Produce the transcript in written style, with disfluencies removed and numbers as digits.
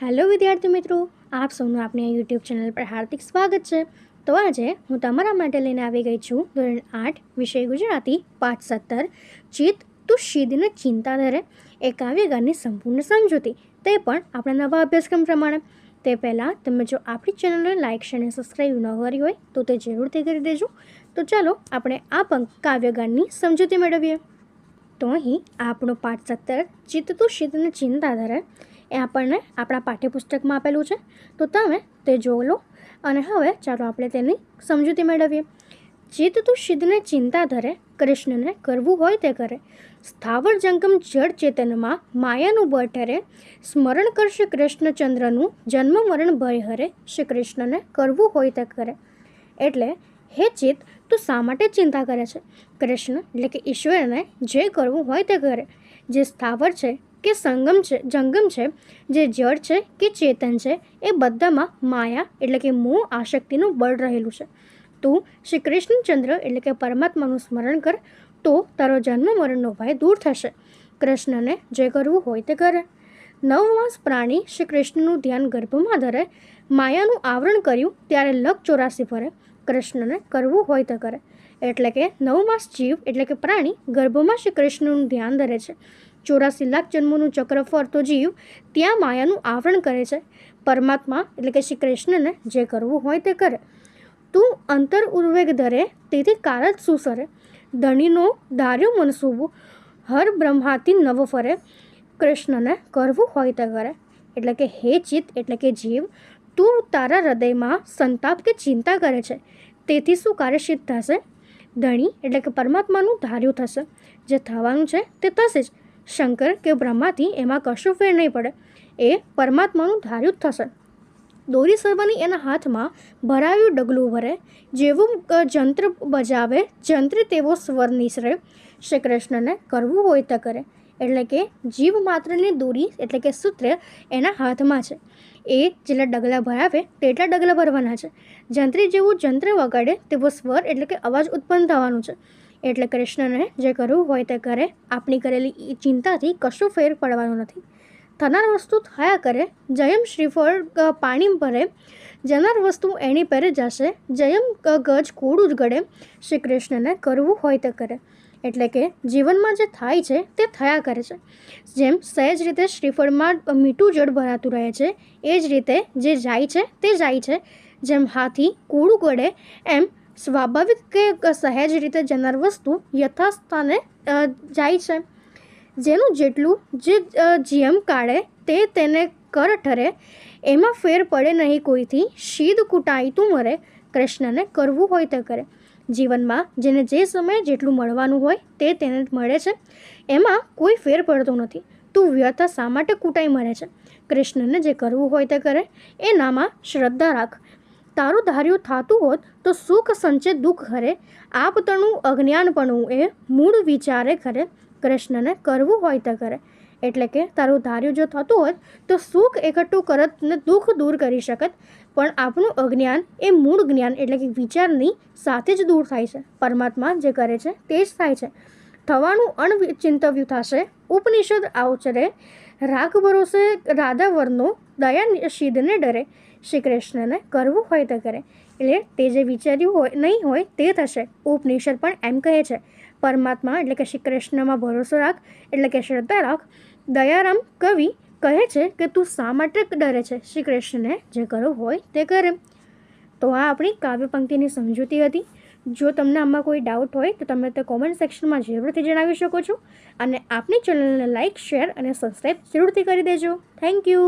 Hello વિદ્યાર્થી મિત્રો, આપ સૌનું આપણી આ યુટ્યુબ ચેનલ પર હાર્દિક સ્વાગત છે। તો આજે હું તમારા માટે લઈને આવી ગઈ છું ધોરણ 8 વિષય ગુજરાતી પાઠ 17 ચિત્ત તું શીદને ચિંતા ધરે એ કાવ્યગારની સંપૂર્ણ સમજૂતી, તે પણ આપણા નવા અભ્યાસક્રમ પ્રમાણે। તે પહેલાં તમે જો આપણી ચેનલને લાઇક શેર અને સબસ્ક્રાઈબ ન કરી હોય તો તે જરૂરથી કરી દેજો। તો ચાલો આપણે આ કાવ્યગાનની સમજૂતી મેળવીએ। તો અહીં આપણો પાઠ 17 ચિત્ત તું શીદને ચિંતા ધરે એ આપણને આપણા પાઠ્યપુસ્તકમાં આપેલું છે, તો તમે તે જોઈ લો। અને હવે ચાલો આપણે તેની સમજૂતી મેળવીએ। ચિત્ત તું શીદને ચિંતા ધરે કૃષ્ણને કરવું હોય તે કરે, સ્થાવર જંગમ જળ ચેતનમાં માયાનું બળ ઠરે, સ્મરણ કરશે કૃષ્ણચંદ્રનું જન્મ મરણ ભય હરે, શ્રી કૃષ્ણને કરવું હોય તે કરે। એટલે હે ચિત્ત, તું શા માટે ચિંતા કરે છે? કૃષ્ણ એટલે કે ઈશ્વરને જે કરવું હોય તે કરે, જે સ્થાવર છે કે જંગમ છે, જે જળ છે કે ચેતન છે, એ બધામાં માયા એટલે કે મોહ આશક્તિનું બળ રહેલું છે। તું શ્રી કૃષ્ણચંદ્ર એટલે કે પરમાત્માનું સ્મરણ કર તો તારો જન્મ મરણનો ભય દૂર થશે। કૃષ્ણને જે કરવું હોય તે કરે। 9 માસ પ્રાણી શ્રી કૃષ્ણનું ધ્યાન ગર્ભમાં ધરે, માયાનું આવરણ કર્યું ત્યારે લખ 84 ફરે, કૃષ્ણને કરવું હોય તે કરે। એટલે કે 9 માસ જીવ એટલે કે પ્રાણી ગર્ભમાં શ્રી કૃષ્ણનું ધ્યાન ધરે છે, 84 લાખ જન્મોનું ચક્ર ફરતો જીવ ત્યાં માયાનું આવરણ કરે છે। પરમાત્મા એટલે કે શ્રી કૃષ્ણને જે કરવું હોય તે કરે। તું અંતર ઉર્વેગ ધરે તેથી કારજ સુસરે, ધણીનો ધાર્યો મનસુબો હર બ્રહ્માથી નવ ફરે, કૃષ્ણને કરવું હોય તે કરે। એટલે કે હે ચિત્ત એટલે કે જીવ, તું તારા હૃદયમાં સંતાપ કે ચિંતા કરે છે, તેથી શું કાર્ય સિદ્ધ થશે? ધણી એટલે કે પરમાત્માનું ધાર્યું થશે, જે થવાનું છે તે થશે જ, શંકર કે બ્રહ્માથી એમાં કશું ફેર નહીં પડે, એ પરમાત્માનું ધાર્યું જ થશે। દોરી સરવાની એના હાથમાં ભરાયું ડગલું ભરે, જેવું જંત્ર બજાવે જંત્રી તેવો સ્વર નિસરે, શ્રી કૃષ્ણને કરવું હોય તે કરે। એટલે કે જીવ માત્રની દોરી એટલે કે સૂત્ર એના હાથમાં છે, એ જેટલા ડગલા ભરાવે તેટલા ડગલા ભરવાના છે, જંત્રી જેવું જંત્ર વગાડે તેવો સ્વર એટલે કે અવાજ ઉત્પન્ન થવાનું છે। એટલે કૃષ્ણને જે કરવું હોય તે કરે, આપણી કરેલી ચિંતાથી કશું ફેર પડવાનું નથી। થનાર વસ્તુ થયા કરે, જયમ શ્રીફળ પાણી ભરે, જનાર વસ્તુ એની પેરે જશે, જયમ ગજ કોડું જ ગળે, શ્રી કૃષ્ણને કરવું હોય તે કરે। એટલે કે જીવનમાં જે થાય છે તે થયા કરે છે, જેમ સહેજ રીતે શ્રીફળમાં મીઠું જળ ભરાતું રહે છે, એ જ રીતે જે જાય છે તે જાય છે, જેમ હાથી કોડું ગળે એમ સ્વાભાવિક કે સહેજ રીતે જનાર વસ્તુ યથાસ્થાને જાય છે। જેનું જેટલું જે જેમ કાઢે તે તેને કર ઠરે, એમાં ફેર પડે નહીં કોઈથી, શીદ કુટાઈ તું મરે, કૃષ્ણને કરવું હોય તે કરે। જીવનમાં જેને જે સમયે જેટલું મળવાનું હોય તે તેને મળે છે, એમાં કોઈ ફેર પડતો નથી। તું વ્યથા શા માટે કુટાઈ મરે છે? કૃષ્ણને જે કરવું હોય તે કરે, એનામાં શ્રદ્ધા રાખ। તારું ધાર્યું થાતું હોત તો સુખ સંચે દુઃખ હરે, આપ તણું અજ્ઞાનપણું એ મૂળ વિચારે ખરે, કૃષ્ણને કરવું હોય તે કરે। એટલે કે તારું ધાર્યું જો થતું હોત તો સુખ એકઠું કરત ને દુઃખ દૂર કરી શકત, પણ આપણું અજ્ઞાન એ મૂળ જ્ઞાન એટલે કે વિચારની સાથે જ દૂર થાય છે। પરમાત્મા જે કરે છે તે જ થાય છે, થવાનું અણચિંતવ્યું થશે, ઉપનિષદ આવચરે, રાખ ભરોસે રાધા વર્ણો, દયા શીદને ડરે, શ્રી કૃષ્ણને કરવું હોય તે કરે। એટલે તે જે વિચાર્યું હોય નહીં હોય તે થશે। ઉપનિષદ પણ એમ કહે છે, પરમાત્મા એટલે કે શ્રી કૃષ્ણમાં ભરોસો રાખ એટલે કે શ્રદ્ધા રાખ। દયારામ કવિ કહે છે કે તું શા માટે ડરે છે? શ્રી કૃષ્ણને જે કરવું હોય તે કરે। તો આ આપણી કાવ્ય પંક્તિની સમજૂતી હતી। જો તમને આમાં કોઈ ડાઉટ હોય તો તમે તે કોમેન્ટ સેક્શનમાં જરૂરથી જણાવી શકો છો, અને આપણી ચેનલને લાઇક શેર અને સબસ્ક્રાઈબ જરૂરથી કરી દેજો। Thank you.